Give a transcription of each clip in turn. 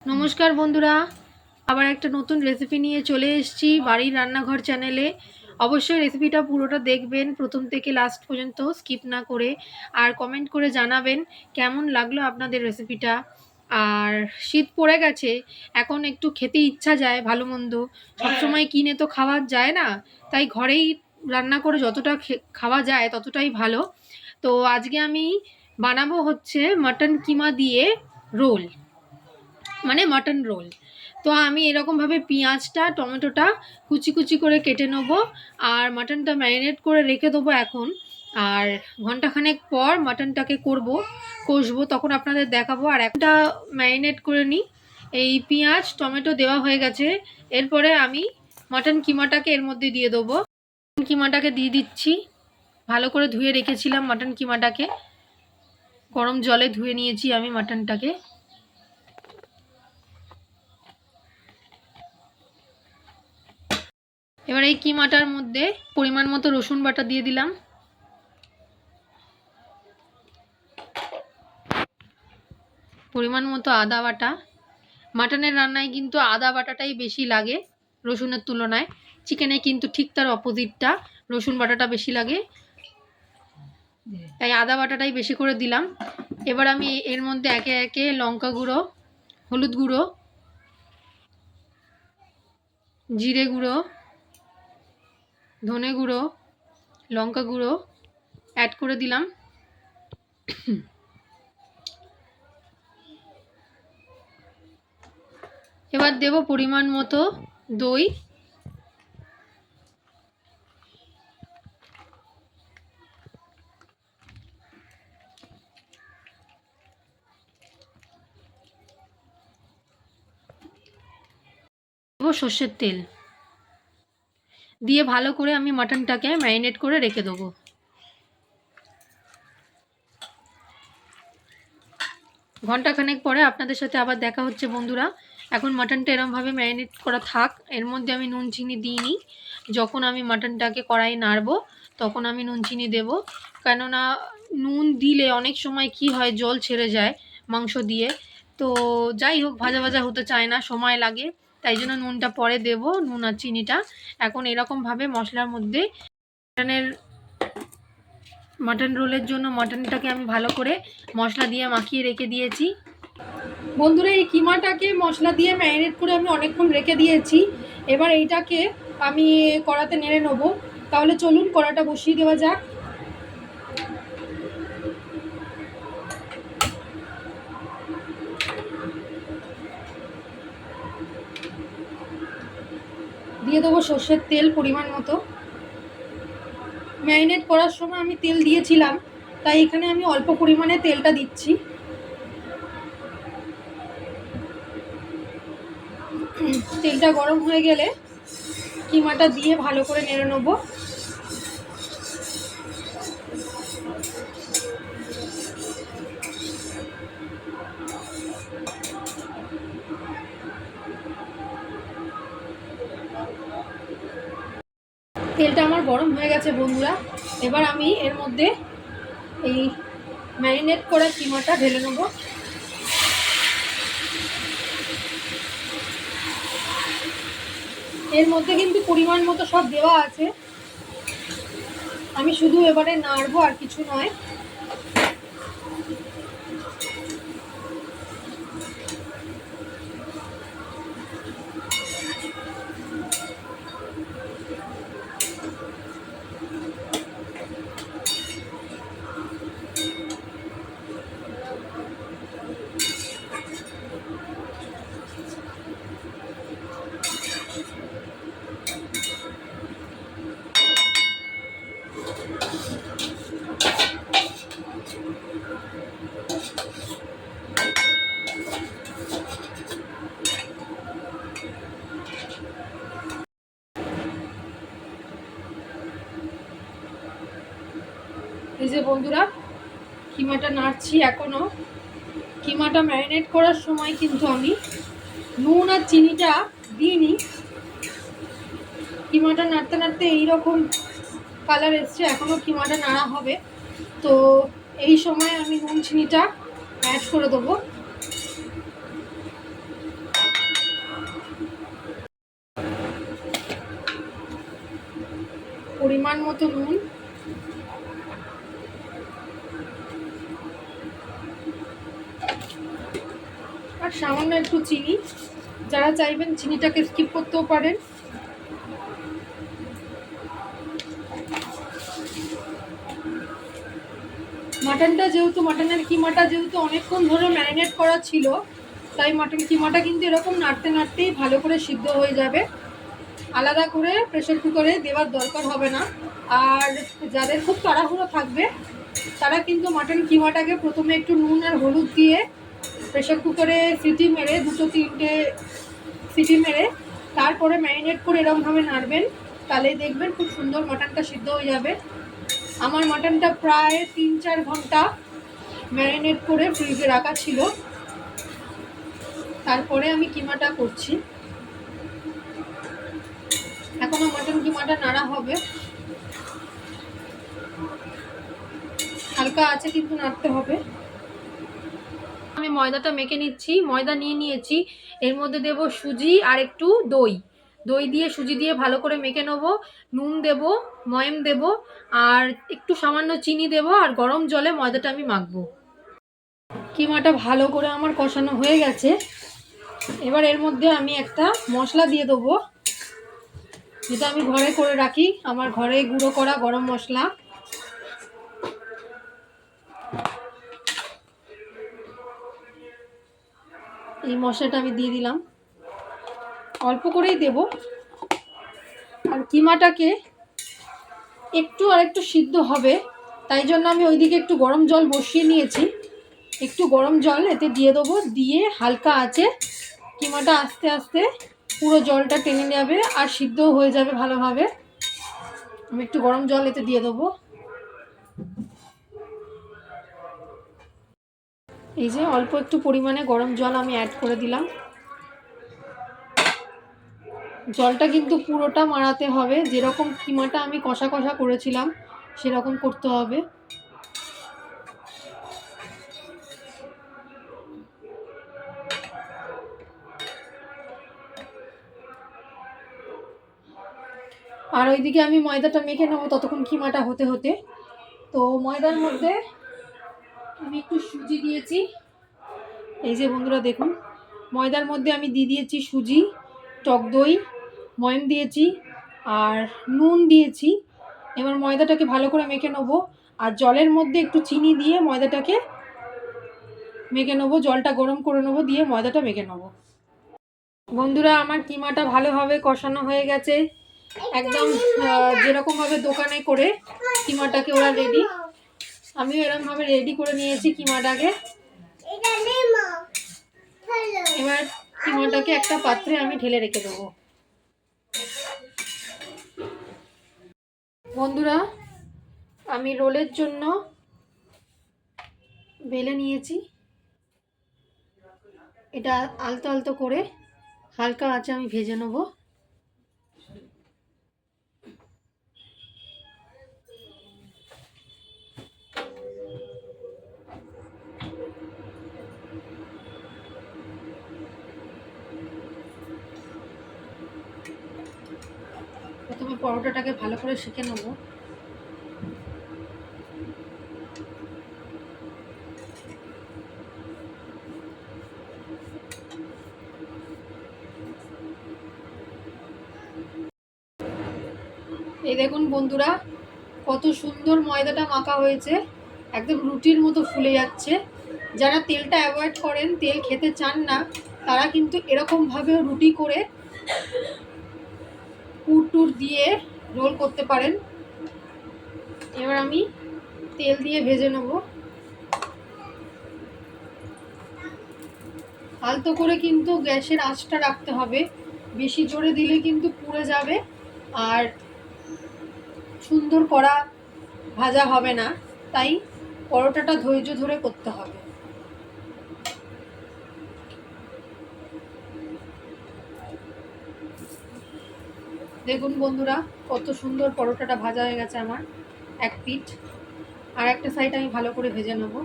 নমস্কার বন্ধুরা, আবার একটা নতুন রেসিপি নিয়ে চলে এসেছি বাড়ির রান্নাঘর চ্যানেলে। অবশ্যই রেসিপিটা পুরোটা দেখবেন, প্রথম থেকে লাস্ট পর্যন্ত স্কিপ না করে, আর কমেন্ট করে জানাবেন কেমন লাগলো আপনাদের রেসিপিটা। আর শীত পড়ে গেছে, এখন একটু খেতে ইচ্ছা যায় ভালো মন্দ, সবসময় কিনে তো খাওয়া যায় না, তাই ঘরেই রান্না করে যতটা খাওয়া যায় ততটাই ভালো। তো আজকে আমি বানাবো হচ্ছে মাটন কিমা দিয়ে রোল, মানে মাটন রোল। তো আমি এরকমভাবে পেঁয়াজটা টমেটোটা কুচি কুচি করে কেটে নেবো, আর মাটনটা ম্যারিনেট করে রেখে দেবো এখন। আর ঘন্টাখানেক পর মাটনটাকে কষবো, তখন আপনাদের দেখাবো। আর একটা ম্যারিনেট করে নিই। এই পেঁয়াজ টমেটো দেওয়া হয়ে গেছে, এরপরে আমি মাটন কিমাটাকে এর মধ্যে দিয়ে দেবো। কিমাটাকে দিয়ে দিচ্ছি, ভালো করে ধুয়ে রেখেছিলাম মাটন কিমাটাকে, গরম জলে ধুয়ে নিয়েছি আমি মাটনটাকে। এবার এই কিমাটার মধ্যে পরিমাণ মতো রসুন বাটা দিয়ে দিলাম, পরিমাণ মতো আদা বাটা। মাটনের রান্নায় কিন্তু আদা বাটাটাই বেশি লাগে রসুনের তুলনায়, চিকেনে কিন্তু ঠিক তার অপোজিটটা, রসুন বাটাটা বেশি লাগে, তাই আদা বাটাটাই বেশি করে দিলাম। এবার আমি এর মধ্যে একে একে লঙ্কা গুঁড়ো, হলুদ গুঁড়ো, জিরে গুঁড়ো, ধনে গুঁড়ো, লঙ্কা গুঁড়ো অ্যাড করে দিলাম। এবার দেব পরিমাণ মতো দই, দেবো সর্ষের তেল, দিয়ে ভালো করে আমি মাটনটাকে ম্যারিনেট করে রেখে দেবো। ঘন্টাখানেক পরে আপনাদের সাথে আবার দেখা হচ্ছে বন্ধুরা। এখন মাটনটা এরমভাবে ম্যারিনেট করা থাক, এর মধ্যে আমি নুন চিনি দিইনি। যখন আমি মাটনটাকে কড়াই নাড়বো তখন আমি নুন চিনি দেবো, কেননা নুন দিলে অনেক সময় কি হয়, জল ছেড়ে যায় মাংস দিয়ে। তো যাই হোক, ভাজা ভাজা হতে চায় না, সময় লাগে, তাই জন্য নুনটা পরে দেব, নুন আর চিনিটা। এখন এরকমভাবে মশলার মধ্যে মাটন রোলের জন্য মাটনটাকে আমি ভালো করে মশলা দিয়ে মাখিয়ে রেখে দিয়েছি। বন্ধুরা, এই কিমাটাকে মশলা দিয়ে ম্যারিনেট করে আমি অনেকক্ষণ রেখে দিয়েছি। এবার এইটাকে আমি কড়াতে নেড়ে নেবো। তাহলে চলুন কড়াটা বসিয়ে দেওয়া যাক। দিয়ে দেবো সর্ষের তেল পরিমাণ মতো। ম্যারিনেট করার সময় আমি তেল দিয়েছিলাম, তাই এখানে আমি অল্প পরিমাণে তেলটা দিচ্ছি। তেলটা গরম হয়ে গেলে কিমাটা দিয়ে ভালো করে নেড়ে নেবো। তেলটা আমার গরম হয়ে গেছে বন্ধুরা। এবার আমি এর মধ্যে এই ম্যারিনেট করা কিমাটা ঢেলে নেব। এর মধ্যে কিন্তু পরিমাণ মতো সব দেওয়া আছে, আমি শুধু এবারে নাড়বো, আর কিছু নয়। এই যে বন্ধুরা, কিমাটা নাড়ছি এখনো। কিমাটা ম্যারিনেট করার সময় কিন্তু আমি নুন আর চিনিটা দিইনি। কিমাটা নাড়তে নাড়তে এইরকম কালার এসছে, এখনও কিমাটা নাড়া হবে। তো এই সময় আমি নুন চিনিটা অ্যাড করে দেবো। পরিমাণ মতো নুন, আর সামান্য একটু চিনি। যারা চাইবেন চিনিটাকে স্কিপ করতেও পারেন। মাটনটা যেহেতু মাটনের কিমাটা যেহেতু অনেকক্ষণ ধরে ম্যারিনেট করা ছিল, তাই মাটন কিমাটা কিন্তু এরকম নাড়তে নাড়তেই ভালো করে সিদ্ধ হয়ে যাবে। আলাদা করে প্রেসার কুকারে দেওয়ার দরকার হবে না। আর যাদের খুব তাড়াহুড়ো থাকবে তারা কিন্তু মাটন কিমাটাকে প্রথমে একটু নুন আর হলুদ দিয়ে প্রেসার কুকারে সিটি মেরে 2-3টে সিটি মেরে তারপরে ম্যারিনেট করে এরকমভাবে নাড়বেন, তাহলে দেখবেন খুব সুন্দর মাটনটা সিদ্ধ হয়ে যাবে। আমার মাটনটা প্রায় 3-4 ঘন্টা ম্যারিনেট করে ফ্রিজে রাখা ছিল, তারপরে আমি কিমাটা করছি। এখনো মাটন কিমাটা নাড়া হবে, হালকা আছে কিন্তু নাড়তে হবে। আমি ময়দাটা মেখে নিচ্ছি। ময়দা নিয়ে নিয়েছি, এর মধ্যে দেব সুজি আর একটু দই। দই দিয়ে সুজি দিয়ে ভালো করে মেখে নেব। নুন দেব, ময়ম দেব, আর একটু সামান্য চিনি দেব, আর গরম জলে ময়দাটা আমি মাখবো। কিমাটা ভালো করে আমার কষানো হয়ে গেছে। এবার এর মধ্যে আমি একটা মশলা দিয়ে দেবো, যেটা আমি ঘরে করে রাখি, আমার ঘরে গুঁড়ো করা গরম মশলা। এই মশলাটা আমি দিয়ে দিলাম, অল্প করেই দেব। আর কিমাটাকে একটু আর একটু সিদ্ধ হবে, তাই জন্য আমি ওইদিকে একটু গরম জল বসিয়ে নিয়েছি। একটু গরম জল এতে দিয়ে দেবো, দিয়ে হালকা আছে কিমাটা আস্তে আস্তে পুরো জলটা টেনে যাবে আর সিদ্ধও হয়ে যাবে ভালোভাবে। আমি একটু গরম জল এতে দিয়ে দেবো। এই যে অল্প একটু পরিমাণে গরম জল আমি অ্যাড করে দিলাম। জলটা কিন্তু পুরোটা মারাতে হবে, যেরকম কিমাটা আমি কষা কষা করেছিলাম সেরকম করতে হবে। আর ওইদিকে আমি ময়দাটা মেখে নেবো ততক্ষণ কিমাটা হতে হতে। তো ময়দার মধ্যে আমি একটু সুজি দিয়েছি। এই যে বন্ধুরা দেখুন, ময়দার মধ্যে আমি দিয়ে দিয়েছি সুজি, টক দই, ময়ম দিয়েছি আর নুন দিয়েছি। এবার ময়দাটাকে ভালো করে মেখে নেবো, আর জলের মধ্যে একটু চিনি দিয়ে ময়দাটাকে মেখে নেবো। জলটা গরম করে নেবো, দিয়ে ময়দাটা মেখে নেবো। বন্ধুরা আমার কিমাটা ভালোভাবে কষানো হয়ে গেছে, একদম যেরকমভাবে দোকানে করে কিমাটাকে ওরা রেডি, আমিও এরকমভাবে রেডি করে নিয়েছি কিমাটাকে। এবার কিমাটাকে একটা পাত্রে আমি ঢেলে রেখে দেবো। বন্ধুরা আমি রোলের জন্য বেলে নিয়েছি, এটা আলতো আলতো করে হালকা আঁচে আমি ভেজে নেব। প্রথমে পরোটাটাকে ভালো করে সেঁকে নেব। এই দেখুন বন্ধুরা কত সুন্দর ময়দাটা মাখা হয়েছে, একদম রুটির মতো ফুলে যাচ্ছে। যারা তেলটা অ্যাভয়েড করেন, তেল খেতে চান না, তারা কিন্তু এরকমভাবে রুটি করে পুর টুর দিয়ে রোল করতে পারেন। এবার আমি তেল দিয়ে ভেজে নেব। আলতো করে কিন্তু গ্যাসের আঁচটা রাখতে হবে, বেশি জোরে দিলে কিন্তু পুড়ে যাবে আর সুন্দর কড়া ভাজা হবে না, তাই পরোটাটা ধৈর্য ধরে করতে হবে। দেখুন বন্ধুরা কত সুন্দর পরোটাটা ভাজা হয়ে গেছে আমার এক পিঠ, আর একটা সাইড আমি ভালো করে ভেজে নেব।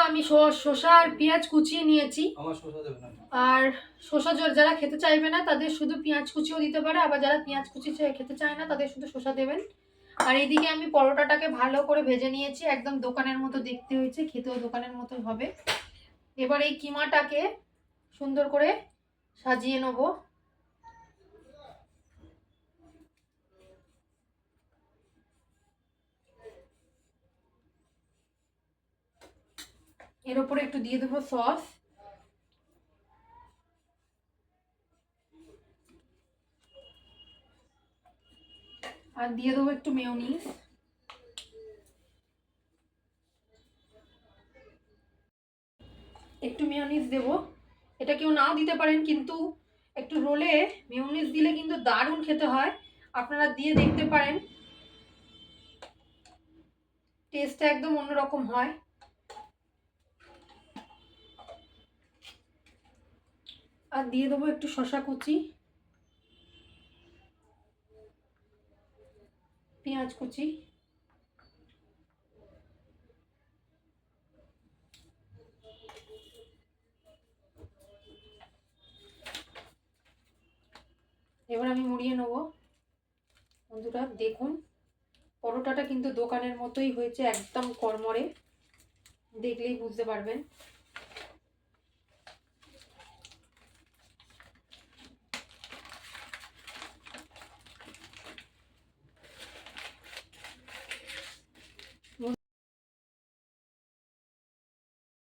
আমি শসা আর পেঁয়াজ কুচিয়ে নিয়েছি। আর শসা যারা খেতে চাইবে না তাদের শুধু পেঁয়াজ কুচিও দিতে পারে, আবার যারা পেঁয়াজ কুচি খেতে চায় না তাদের শুধু শসা দেবেন। আর এইদিকে আমি পরোটাটাকে ভালো করে ভেজে নিয়েছি, একদম দোকানের মতো দেখতে হয়েছে, খেতেও দোকানের মতোই হবে। এবার এই কিমাটাকে সুন্দর করে সাজিয়ে নেব। এর উপরে একটু দিয়ে দেবো সস, আর দিয়ে দেবো একটু মেয়োনিজ। একটু মেয়োনিজ দেবো, এটা কেউ নাও দিতে পারেন, কিন্তু একটু রোলে মেয়োনিজ দিলে কিন্তু দারুণ খেতে হয়, আপনারা দিয়ে দেখতে পারেন, টেস্টটা একদম অন্যরকম হয়। আর দিয়ে দেবো একটু শসা কুচি, পেঁয়াজ কুচি, এবার আমি মুড়িয়ে নেব। বন্ধুরা দেখুন, পরোটাটা কিন্তু দোকানের মতোই হয়েছে, একদম কড়মড়ে, দেখলেই বুঝতে পারবেন।